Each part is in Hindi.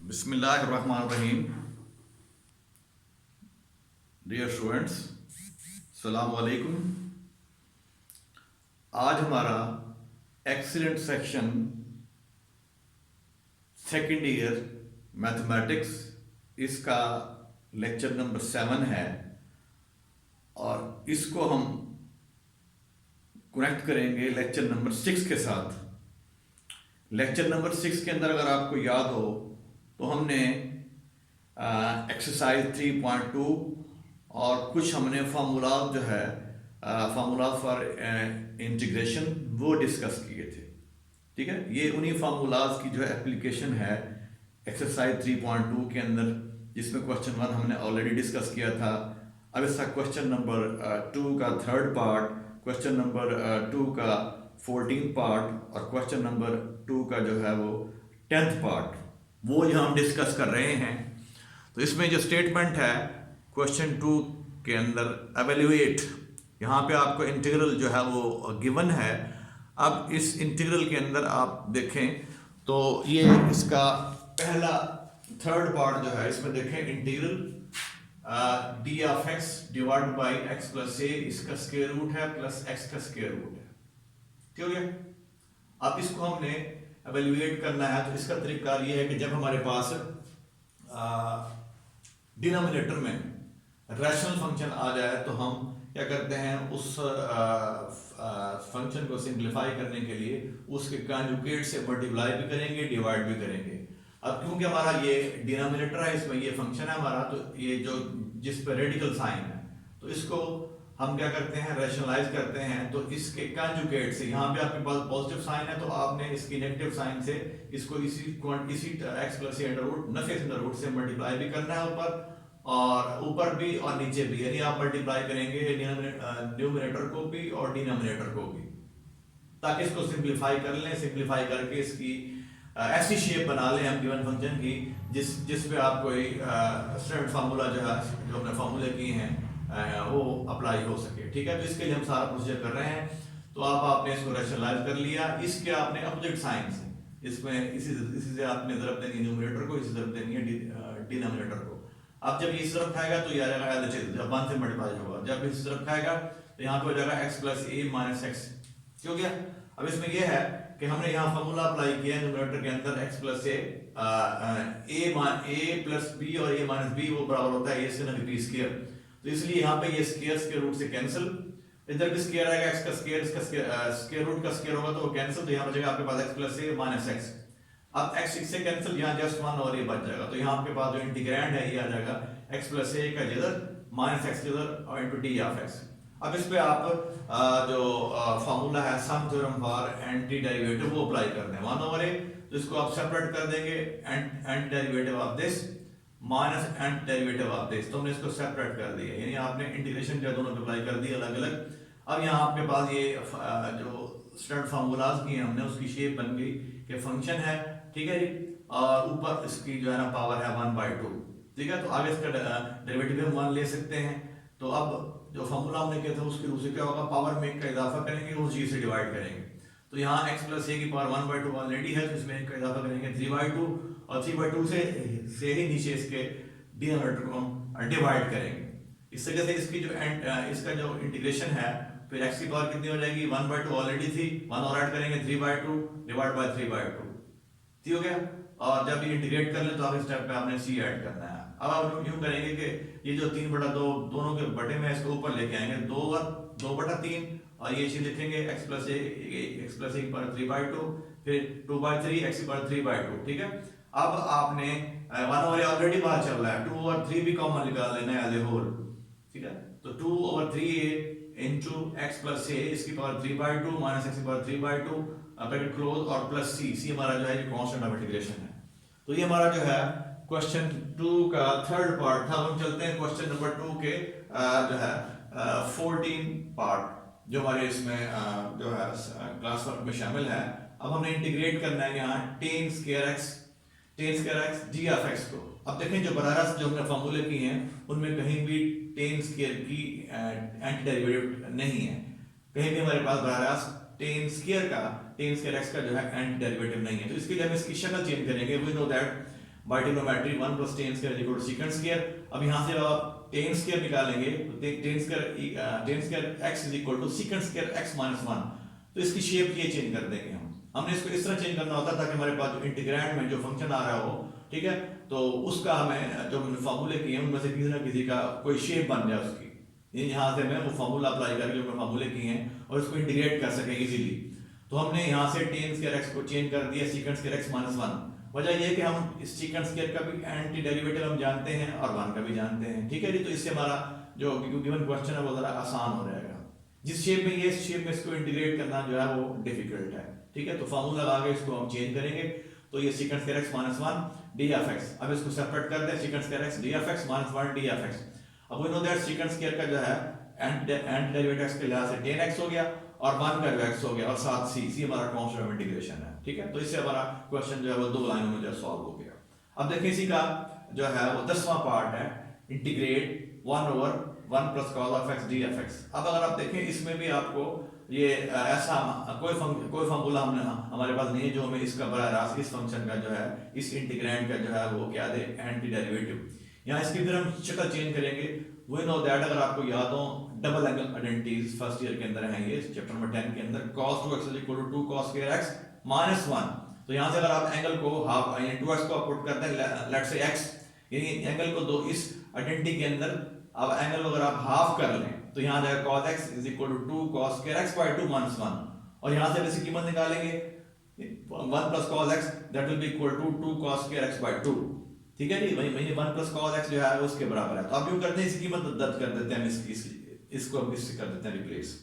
बिस्मिल्लाहिर्रहमानिर्रहीम। डियर स्टूडेंट्स, सलाम वालेकुम। आज हमारा excellent section second year mathematics, इसका लेक्चर नंबर 7 है और इसको हम कनेक्ट करेंगे लेक्चर नंबर 6 के साथ। लेक्चर नंबर 6 के अंदर अगर आपको याद हो तो हमने एक्सरसाइज 3.2 और कुछ हमने फार्मूला जो है फार्मूला फॉर इंटीग्रेशन वो डिस्कस किए थे। ठीक है, ये उन्हीं फार्मूलाज की जो है एप्लीकेशन है एक्सरसाइज 3.2 के अंदर, जिसमें क्वेश्चन 1 हमने ऑलरेडी डिस्कस किया था। अब इसका क्वेश्चन नंबर 2 का थर्ड पार्ट, क्वेश्चन नंबर 2 का 14 पार्ट और क्वेश्चन नंबर 2 का जो है वो 10th पार्ट, वो यहाँ हम डिस्कस कर रहे हैं। तो इसमें जो स्टेटमेंट है क्वेश्चन 2 के अंदर, एवेल्युएट, यहाँ पे आपको इंटीग्रल जो है वो गिवन है। अब इस इंटीग्रल के अंदर आप देखें तो ये इसका पहला थर्ड पार्ट जो है, इसमें देखें integral D of X divide by X plus A, इसका स्क्वायर रूट है प्लस एक्स का स्क्वायर रूट है। ठीक हो गया। अब इसको हमने एवेल्युएट करना है, तो इसका तरीका ये है कि जब हमारे पास डिनोमिनेटर में रैशनल फंक्शन आ जाए तो हम क्या करते हैं, उस फंक्शन को सिंप्लीफाई करने के लिए उसके कॉन्जुगेट से मल्टीप्लाई भी करेंगे, डिवाइड भी करेंगे। अब क्योंकि हमारा ये डिनोमिनेटर है, इसमें ये फंक्शन है हमारा, तो ये जो जिस पर रेडिकल साइन है, तो इसको हम क्या करते हैं, रैशनलाइज करते हैं। तो इसके कॉन्जुगेट से, यहाँ पे आपके पास पॉजिटिव साइन है तो आपने इसकी नेगेटिव साइन से इसको इसी एक्स प्लस अंडर रूट नफे अंडर रूट से मल्टीप्लाई भी करना है ऊपर, और ऊपर भी और नीचे भी, यानी आप मल्टीप्लाई करेंगे न्यूमरेटर को भी और डिनोमिनेटर को भी, ताकि इसको सिंप्लीफाई कर लें। सिंप्लीफाई करके इसकी ऐसी शेप बना लें हम गिवन फंक्शन की जिस पे आप कोई स्टैंडर्ड फार्मूला जो है, जो अपने फार्मूले किए हैं वो अप्लाई हो सके। ठीक है, तो इसके लिए हम सारा प्रोसीजर कर रहे हैं। तो आपने इसको रैशनलाइज कर लिया, इसके आपने अपोजिट साइन से, इसमें इसी से आपने ज़रब देनी है न्यूमरेटर को, इसी ज़रब देनी है डिनोमिनेटर को। अब जब इस तरफ खाएगा तो ये आ जाएगा जब 1 से मल्टीप्लाई होगा, जब इस तरफ खाएगा तो यहाँ पे हो जाएगा x प्लस ए माइनस एक्स। हो गया। अब इसमें यह है कि हमने यहाँ फॉर्मूला अप्लाई किया न्यूमरेटर के अंदर, x प्लस ए प्लस बी और ए माइनस बी वो बराबर होता है a से बी स्क्वायर। तो इसलिए यहाँ पे ये स्क्वायर रूट से कैंसिल, इधर भी स्क्वायर आएगा, x का स्क्वायर, इसका स्क्वायर रूट का स्क्वायर होगा तो वो कैंसिल, तो यहाँ बचेगा आपके पास x प्लस ए माइनस एक्स। अब x से कैंसिल, यहाँ जस्ट 1 और ये बच जाएगा, तो यहाँ आपके पास जो इंटीग्रैंड है ये आ जाएगा x प्लस ए का जिधर माइनस एक्स जिधर और इंटू डी ऑफ एक्स। अब इस पे आप जो फार्मूला है सम थ्योरम फॉर एंटी डेरिवेटिव वो अप्लाई कर दें 1 ओवर ए, तो इसको आप सेपरेट कर देंगे, anti derivative of this minus anti derivative of this, तो हमने इसको सेपरेट कर दिया, यानी आपने इंटीग्रेशन जो दोनों अप्लाई कर दी अलग अलग। अब यहाँ आपके पास ये जो स्टैंडर्ड फार्मूलाज किए हमने, उसकी शेप बन गई कि फंक्शन है, ठीक है जी, और ऊपर इसकी जो है ना पावर है 1/2। ठीक है, तो आगे इसका डेरिवेटिव हम 1 ले सकते हैं। तो अब जो फॉर्मूला हमने किया था उसके रूप से क्या होगा, पावर में का इजाफा करेंगे, उस चीज से डिवाइड करेंगे। तो यहाँ x प्लस ए की पावर 1/2 ऑलरेडी है, तो इसमें का इजाफा करेंगे 3/2 और 3/2 से ही नीचे इसके डिनोमिनेटर को हम डिवाइड करेंगे। इस तरह से इसकी जो इसका जो इंटीग्रेशन है, फिर x की पावर कितनी हो जाएगी, 1/2 ऑलरेडी थी, 1 और ऐड करेंगे 3/2 डिवाइड बाय 3/2। ठीक हो गया। और जब ये इंटीग्रेट कर ले तो आप इस स्टेप पे आपने c ऐड करना है। अब आप यूं करेंगे कि ये जो 3/2 दोनों के बटे में इसको ऊपर लेके आएंगे, 2/3 और ये चीज लिखेंगे x प्लस ए की पावर 3/2, फिर 2/3 x की पावर 3/2। ठीक है, अब आपने 1 ओवर ऑलरेडी बाहर चल रहा है, 2 और 3 भी कॉमन निकाल लेना है एज ए होल। ठीक है, तो 2/3a इंटू x प्लस ए इसकी पावर 3/2 माइनस x की पावर 3/2 ब्रैकेट क्लोज और प्लस c हमारा जो है कांस्टेंट ऑफ इंटीग्रेशन है। तो ये हमारा जो है क्वेश्चन 2 का थर्ड पार्ट था। हम चलते हैं क्वेश्चन नंबर 2 के जो है 14 पार्ट जो हमारे इसमें जो है क्लास वर्क में शामिल है। अब हमने इंटीग्रेट करना है यहाँ tan square x g of x को। अब देखें जो बराबर रास्त जो हमने फार्मूले किए हैं उनमें कहीं भी tan स्क्वायर की एंटी डेरिवेटिव नहीं है, कहीं भी हमारे पास बराबर रास्त tan स्क्वायर x का जो है एंटी डेरिवेटिव नहीं है। तो इसके लिए हम इसकी शक्ल चेंज करेंगे। We know that by trigonometry 1 plus tan square equal to secant square. अब यहाँ से आप टेन स्क्वायर निकालेंगे तो tan square x is equal to secant square x minus 1। तो इसकी शेप ये चेंज कर देंगे हमने इसको इस तरह चेंज करना होता है ताकि हमारे पास जो इंटीग्रैंड में जो फंक्शन आ रहा हो, ठीक है, तो उसका हमें जो हमने फार्मूले किए हैं उनमें से किसी ना किसी का कोई शेप बन जाए उसकी। यहाँ से मैं वो फार्मूला अप्लाई करके जो फार्मूले किए हैं और उसको इंटीग्रेट कर सकें इजीली। तो हमने यहाँ से टेन स्क्वायर एक्स को चेंज कर दिया सीकेंट स्क्वायर एक्स माइनस 1। वजह यह है कि हम इस सीकेंट स्क्वायर का भी एंटी डेरिवेटिव हम जानते हैं और 1 का भी जानते हैं, ठीक है जी। तो इससे हमारा जो गिवन क्वेश्चन है वो जरा आसान हो जाएगा। जिस शेप में ये शेप में इसको इंटीग्रेट करना जो है वो डिफिकल्ट है, ठीक है। तो फार्मूला लगा के इसको हम चेंज करेंगे। तो ये secant square x minus 1 D F X. अब इसको सेपरेट कर दें, secant square X D F X minus 1 D F X. अब we know that secant square का जो है एंटी डेरिवेटिव के लिहाज से tan x हो गया और 1 का x हो गया और साथ c हमारा कांस्टेंट ऑफ इंटीग्रेशन है, ठीक है। तो इससे हमारा क्वेश्चन जो है वो 2 लाइनों में जो सॉल्व हो गया। अब देखिए इसी का जो है वो 10वां पार्ट है, integrate 1 over 1 plus cos of x D F X. अब अगर आप देखें इसमें भी आपको ये ऐसा कोई फॉर्मूला हमारे पास नहीं है जो हमें इसका बराह रास्त इस फंक्शन का जो है इस इंटीग्रैंड का जो है वो क्या दे एंटी डेरिवेटिव। यहाँ इसकी फिर हम शक्ल चेंज करेंगे। वी नो दैट अगर आपको याद हो double angle identities first year के अंदर है, ये चैप्टर नंबर 10 के अंदर cos 2x is equal to 2 cos square x minus 1। तो यहाँ से अगर आप एंगल को हाफ यानी 2x को पुट करते हैं लेट्स से x, यानी एंगल को दो इस आइडेंटिटी के अंदर अब एंगल अगर आप हाफ कर लें तो यहाँ जाएगा cos x is equal to 2 cos square x by 2 minus 1। और यहाँ से इसकी कीमत निकालेंगे 1 plus cos x that will be equal to 2 cos square x by 2, ठीक है जी। वही 1 प्लस cos x जो है उसके बराबर है। तो आप यूं करते हैं इसकी कीमत दर्ज कर देते हैं, इसको हम इससे कर देते हैं रिप्लेस।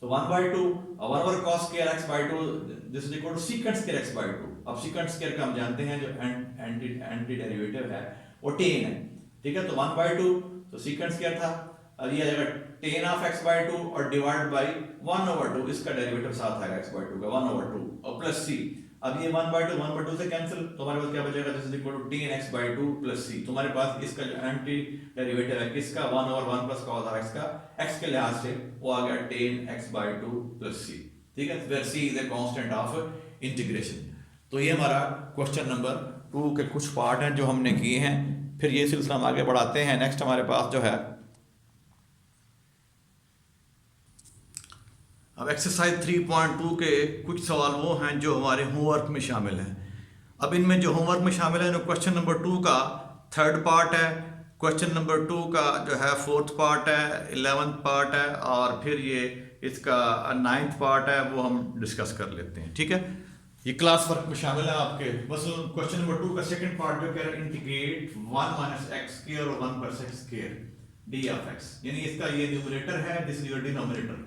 तो 1 by 2 1 over cos square x by 2 this is equal to secant square x by 2। अब secant स्क्वायर का हम जानते हैं जो एंटी डेरिवेटिव है वो tan है, ठीक है। तो 1 by 2 तो secant स्क्वायर था, अब ये आ जाएगा tan of x by 2 और डिवाइड बाय 1 over 2 इसका डेरिवेटिव साथ आएगा x by 2 का 1 over 2 और प्लस c। अब ये 1 by 2 से कैंसिल, तो हमारे पास क्या बचेगा this is equal to tan x by 2 plus c। तो हमारे पास इसका जो एंटी डेरिवेटिव है किसका 1 over 1 plus cos of x का x के लिहाज से वो आ गया tan x by 2 plus c, ठीक है। Where c is a constant of integration. तो ये हमारा क्वेश्चन नंबर 2 के कुछ पार्ट हैं जो हमने किए हैं। फिर ये सिलसिला हम आगे बढ़ाते हैं। नेक्स्ट हमारे पास जो है अब एक्सरसाइज 3.2 के कुछ सवाल वो हैं जो हमारे होमवर्क में शामिल हैं। अब इनमें जो होमवर्क में शामिल है क्वेश्चन नंबर 2 का 3rd पार्ट है, क्वेश्चन नंबर 2 का जो है 4th पार्ट है, 11th पार्ट है और फिर ये इसका 9th पार्ट है, वो हम डिस्कस कर लेते हैं, ठीक है। ये क्लास वर्क में शामिल है आपके। बस क्वेश्चन नंबर 2 का 2nd पार्ट जो कह रहा है इंटीग्रेट 1 माइनस एक्स स्क्वायर और 1 plus x square D of x, यानी इसका ये न्यूमरेटर है, दिस इज योर डिनोमिनेटर।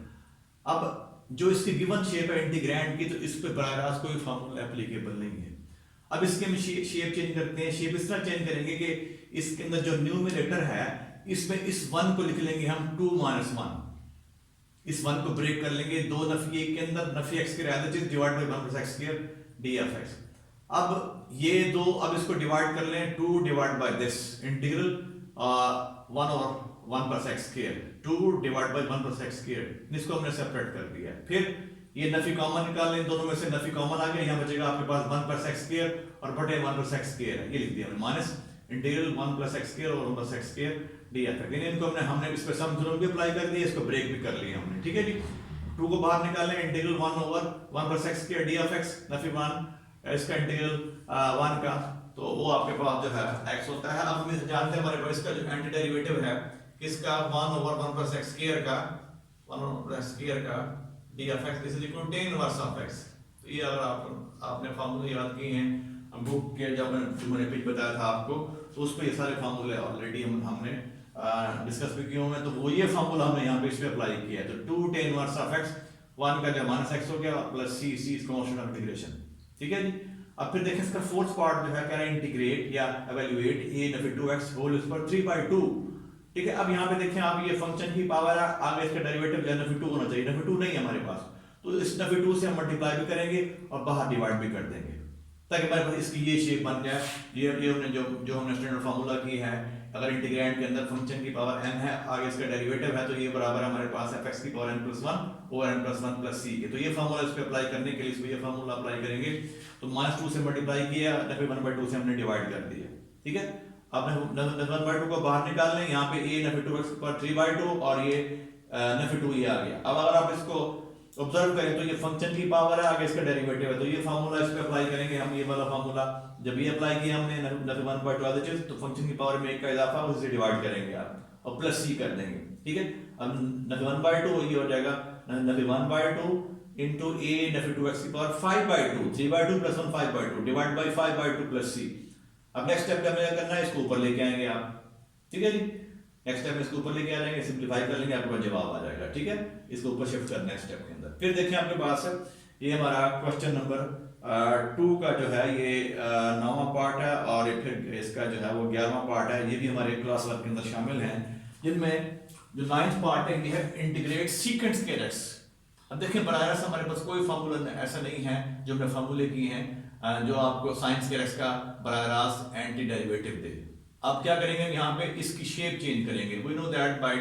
अब जो इसकी गिवन शेप है इंटीग्रैंड की, तो इस पे बराह रास्त कोई फार्मूला एप्लीकेबल नहीं है। अब इसके हम शेप चेंज करते हैं। शेप इस तरह चेंज करेंगे कि इसके अंदर जो न्यूमरेटर है इसमें इस 1 को लिख लेंगे हम 2 माइनस 1, इस 1 को ब्रेक कर लेंगे, दो नफी एक के अंदर नफी x के रहते हैं divide by 1 plus x square D of x। अब ये दो अब इसको डिवाइड कर लें 2 डिवाइड बाय दिस इंटीग्रल 1 और 1 plus x square 2 divide by 1 plus x square, इसको हमने सेपरेट कर दिया। फिर ये नफी कॉमन निकाल लें, दोनों में से नफी कॉमन आ गया, यहाँ बचेगा आपके पास 1 प्लस एक्स स्क्वायर और बटे 1 प्लस एक्स स्क्वायर है, ये लिख दिया हमने minus integral 1 plus x square और 1 plus x square D F x. यानी इनको हमने इस पे सम थ्योरम भी अप्लाई कर दिया, इसको ब्रेक भी कर लिया हमने, ठीक है जी। 2 को बाहर निकालें, integral 1 over 1 plus x square D F x, Nafi 1 इसका इंटीग्रल 1 का, तो वो आपके पास जो है x होता है। अब हम जानते हैं हमारे पास इसका जो एंटी डेरिवेटिव है किसका 1 ओवर 1 प्लस एक्स स्क्वायर का 1 ओवर एक्स स्क्वायर का d of x is equal to tan inverse of x। तो ये अगर आपने फार्मूले याद किए हैं हम बुक के जब मैंने पिच बताया था आपको, तो उस पे ये सारे फार्मूले ऑलरेडी हमने डिस्कस भी किए हुए हैं। तो वो ये फार्मूला हमने यहाँ पे इस पे अप्लाई किया है। तो 2 tan इनवर्स ऑफ x 1 का जो माइनस x हो गया plus c is constant of integration, ठीक है जी। अब फिर देखें इसका 4th पार्ट जो है कह रहा है इंटीग्रेट या एवेल्युएट a नफी 2x होल इज पर 3/2, ठीक है। अब यहाँ पे देखें आप ये फंक्शन की पावर है, आगे इसका डेरिवेटिव जो है नफी 2 होना चाहिए, नफी 2 नहीं है हमारे पास, तो इस नफी 2 से हम मल्टीप्लाई भी करेंगे और बाहर डिवाइड भी कर देंगे, ताकि हमारे पास इसकी ये शेप बन जाए। ये हमने जो हमने स्टैंडर्ड फार्मूला की है, अगर इंटीग्रैंड के अंदर फंक्शन की पावर n है, आगे इसका डेरिवेटिव है, तो ये बराबर हमारे पास fx की power n+1 over n+1 plus c के। तो ये फार्मूला इस पे अप्लाई करने के लिए इसमें ये फार्मूला अप्लाई करेंगे, तो -2 से मल्टीप्लाई किया, नफी 1/2 से हमने डिवाइड कर दिया। ठीक है, अब नफी 1/2 को बाहर निकाल लें, यहाँ पे a नफी 2x की पावर 3/2 और ये नफी 2 ये आ गया। अब अगर आप इसको ऑब्जर्व करें तो ये फंक्शन की पावर है, आगे इसका डेरिवेटिव है, तो ये फार्मूला इस पे अप्लाई करेंगे हम। ये वाला फार्मूला जब ये अप्लाई किया हमने नफी 1/2 तो फंक्शन की पावर में 1 का इजाफा, उसे डिवाइड करेंगे आप और प्लस c कर देंगे। ठीक है, अब नफी 1/2 ये हो जाएगा नफी 1/2 इनटू a नफी 2x की power 5/2, 3/2 plus 1 5/2 divide by 5/2 plus c। अब नेक्स्ट स्टेप क्या हमें करना है, इसको ऊपर लेके आएंगे आप। ठीक है जी, नेक्स्ट स्टेप में इसको ऊपर लेके आ जाएंगे, सिंपलीफाई कर लेंगे, आपके पास जवाब आ जाएगा। ठीक है, इसको ऊपर शिफ्ट करना है स्टेप के अंदर। फिर देखिए आपके पास ये हमारा क्वेश्चन नंबर 2 का जो है ये 9वां पार्ट है, और फिर इसका जो है वो 11वां पार्ट है। ये भी हमारे क्लास वर्क के अंदर शामिल हैं, जिनमें जो 9th पार्ट है ये है इंटीग्रेट सीकेंट स्केलर्स। अब देखिए बराबर रास्त हमारे पास कोई फार्मूला ऐसा नहीं है जो हमने फार्मूले किए हैं जो आपको साइन स्केलर्स का बराबर रास्त एंटी डेरिवेटिव दे। अब क्या करेंगे, यहाँ पे इसकी शेप चेंज करेंगे। We know that by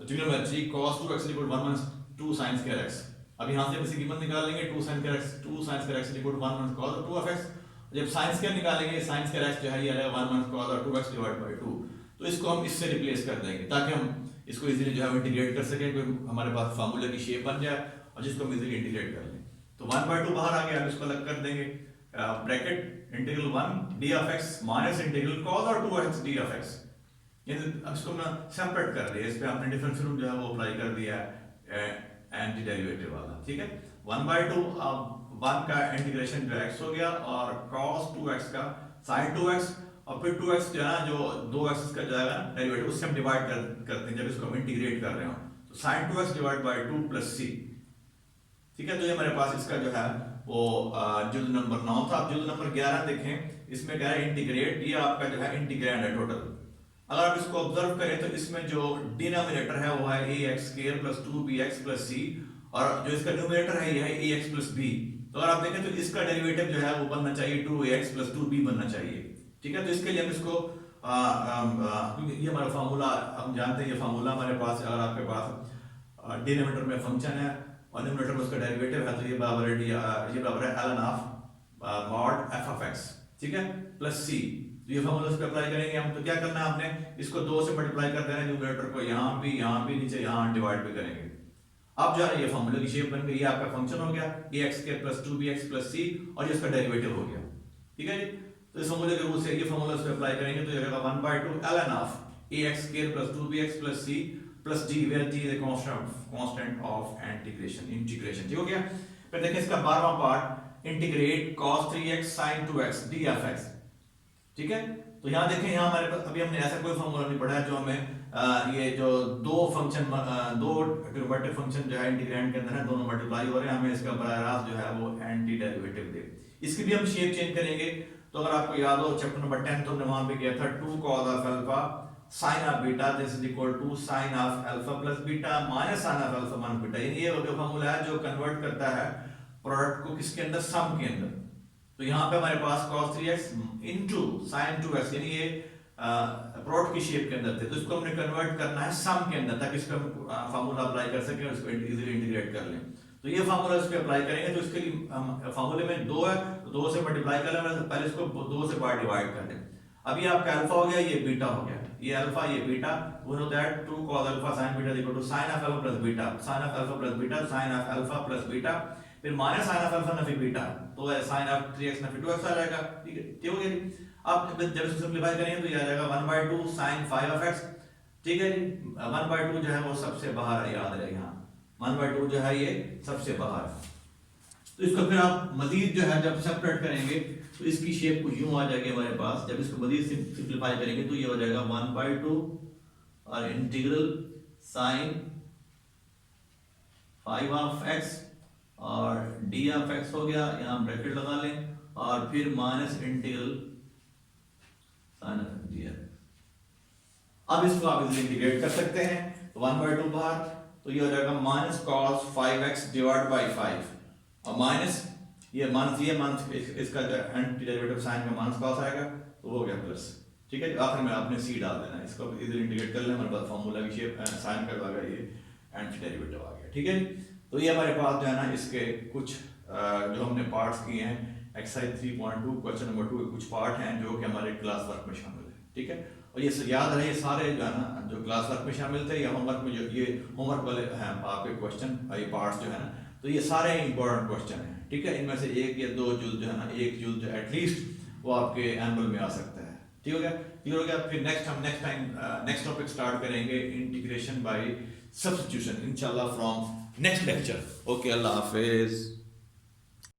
trigonometry cos 2x = 1 - 2 sin square x। अब यहाँ से इसकी कीमत निकालेंगे, 2 sin square x = 1 - cos 2x। जब sin square निकालेंगे, sin square x जो है ये आएगा 1 - cos 2x / 2। तो इसको हम इससे रिप्लेस कर देंगे ताकि हम इसको इजीली जो है इंटीग्रेट कर सकें, कोई हमारे पास फार्मूले की शेप बन जाए और जिसको हम इजीली इंटीग्रेट कर लें। तो 1/2 बाहर आ गया, अब इसको अलग कर देंगे, bracket integral 1 d of x minus integral cos 2x d of x। यानी अब इसको ना सेपरेट कर दिया, इस पे आपने डिफरेंशियल रूल जो है वो अप्लाई कर दिया है एंटी डेरिवेटिव वाला। ठीक है, 1/2 अब 1 का इंटीग्रेशन जो x हो गया और cos 2x का sin 2x, और फिर 2x जो है ना, जो 2x का जाएगा डेरिवेटिव, उससे हम डिवाइड करते हैं जब इसको हम इंटीग्रेट कर रहे हो, तो sin 2x / 2 प्लस c। ठीक है, तो ये हमारे पास इसका जो है वो जुल्द नंबर 9 था। अब जुल्द नंबर 11 देखें, इसमें क्या है इंटीग्रेट, ये आपका जो है इंटीग्रैंड है टोटल। अगर आप इसको ऑब्जर्व करें तो इसमें जो डिनोमिनेटर है वो है ax² + 2bx + c, और जो इसका न्यूमरेटर है ये है ax + b। तो अगर आप देखें तो इसका डेरिवेटिव जो है वो बनना चाहिए 2ax + 2b बनना चाहिए। ठीक है, तो इसके लिए हम इसको क्योंकि ये हमारा फार्मूला हम जानते हैं, ये फार्मूला हमारे पास, अगर आपके पास डिनोमिनेटर में फंक्शन है और न्यूमरेटर में उसका डेरिवेटिव है, तो ये बराबर है ln of mod f of x। ठीक है, प्लस c। तो ये फार्मूला इस पे अप्लाई करेंगे हम। तो क्या करना है आपने, इसको 2 से मल्टीप्लाई कर देना है, न्यूमरेटर को यहाँ भी नीचे यहाँ डिवाइड भी करेंगे। अब जो है ये फार्मूला की शेप बन गई, ये आपका फंक्शन हो गया ax² + 2bx + c, और ये इसका डेरिवेटिव हो गया। ठीक है जी, तो इस फार्मूले के रूल से ये फार्मूला इस पे अप्लाई करेंगे, तो ये रहेगा 1/2 ln of ax² + 2bx + c plus d, where d is a constant of integration। ठीक हो गया। फिर देखिए इसका 12वां part, integrate cos 3x sin 2x d of x। ठीक है, तो यहाँ देखें, यहाँ हमारे पास अभी हमने ऐसा कोई फार्मूला नहीं पढ़ा है जो हमें ये जो दो ट्रिग्नोमेट्रिक फंक्शन जो है इंटीग्रैंड के अंदर है, दोनों मल्टीप्लाई हो रहे हैं, हमें इसका बराबर रास्त जो है वो एंटी डेरिवेटिव दे। इसकी भी हम शेप चेंज करेंगे। तो अगर आपको याद हो चैप्टर नंबर 10 तो हमने वहां पे किया था 2 cos of alpha sin of beta this is equal to sin of alpha plus beta minus sin of alpha minus beta। यानी ये वो फार्मूला है जो कन्वर्ट करता है प्रोडक्ट को किसके अंदर, सम के अंदर। तो यहाँ पे हमारे पास cos 3x into sin 2x, यानी ये प्रोडक्ट की शेप के अंदर थे, तो इसको हमने कन्वर्ट करना है सम के अंदर ताकि इसका फार्मूला अप्लाई कर सकें और इसको इजीली इंटीग्रेट कर लें। तो ये फार्मूला इस पे अप्लाई करेंगे, तो इसके लिए फार्मूले में 2 है, तो 2 से मल्टीप्लाई कर लें, पहले इसको 2 से बार डिवाइड कर लें। अब ये आपका अल्फा हो गया, ये बीटा हो गया, ये अल्फा ये beta. We know that 2 cos alpha sin beta is equal to sin of alpha plus beta, sin of alpha plus beta sin of alpha plus beta, फिर minus sin of alpha Nafi beta, तो sin of 3x Nafi 2x आ जाएगा। ठीक है, ठीक हो गया। अब जब इसको सिंपलीफाई करेंगे तो ये आ जाएगा 1/2 sin 5 of x। ठीक है जी, 1/2 जो है वो सबसे बाहर है, याद रहे यहाँ 1/2 जो है ये सबसे बाहर है। तो इसको फिर आप मजीद जो है जब सेपरेट करेंगे तो इसकी शेप कुछ यूं आ जाएगी हमारे पास। जब इसको मजीद सिंपलीफाई करेंगे तो ये हो जाएगा 1/2 और इंटीग्रल sin 5 of x और d of x हो गया, यहाँ ब्रैकेट लगा लें, और फिर minus integral sin of dx। अब इसको आप इसे इंटीग्रेट कर सकते हैं, तो 1/2 बाहर, तो ये हो जाएगा minus cos 5x divide by 5 और माइनस ये माइनस इसका जो एंटी डेरिवेटिव साइन का माइनस कॉस आएगा तो वो हो गया प्लस। ठीक है, आखिर में आपने सी डाल देना, इसको इधर इंटीग्रेट कर लें, हमारे पास फार्मूला की शेप साइन का आ गया, ये एंटी डेरिवेटिव आ गया। ठीक है, तो ये हमारे पास जो है ना इसके कुछ जो हमने पार्ट्स किए हैं एक्सरसाइज 3.2 क्वेश्चन नंबर 2 के कुछ पार्ट हैं जो कि हमारे क्लास वर्क में शामिल है। ठीक है, और ये याद रहे ये सारे जो है ना जो क्लास वर्क में शामिल थे या होमवर्क में, जो ये होमवर्क वाले हैं आपके क्वेश्चन, ये पार्ट्स जो है ना, तो ये सारे इंपॉर्टेंट क्वेश्चन हैं। ठीक है, इनमें से एक या दो जुल जो है ना, एक जुल जो एटलीस्ट वो आपके एनुअल में आ सकता है। ठीक हो गया, क्लियर हो गया। फिर next time next topic start करेंगे इंटीग्रेशन बाय सब्स्टिट्यूशन इंशाल्लाह from next lecture. Okay, Allah Hafiz.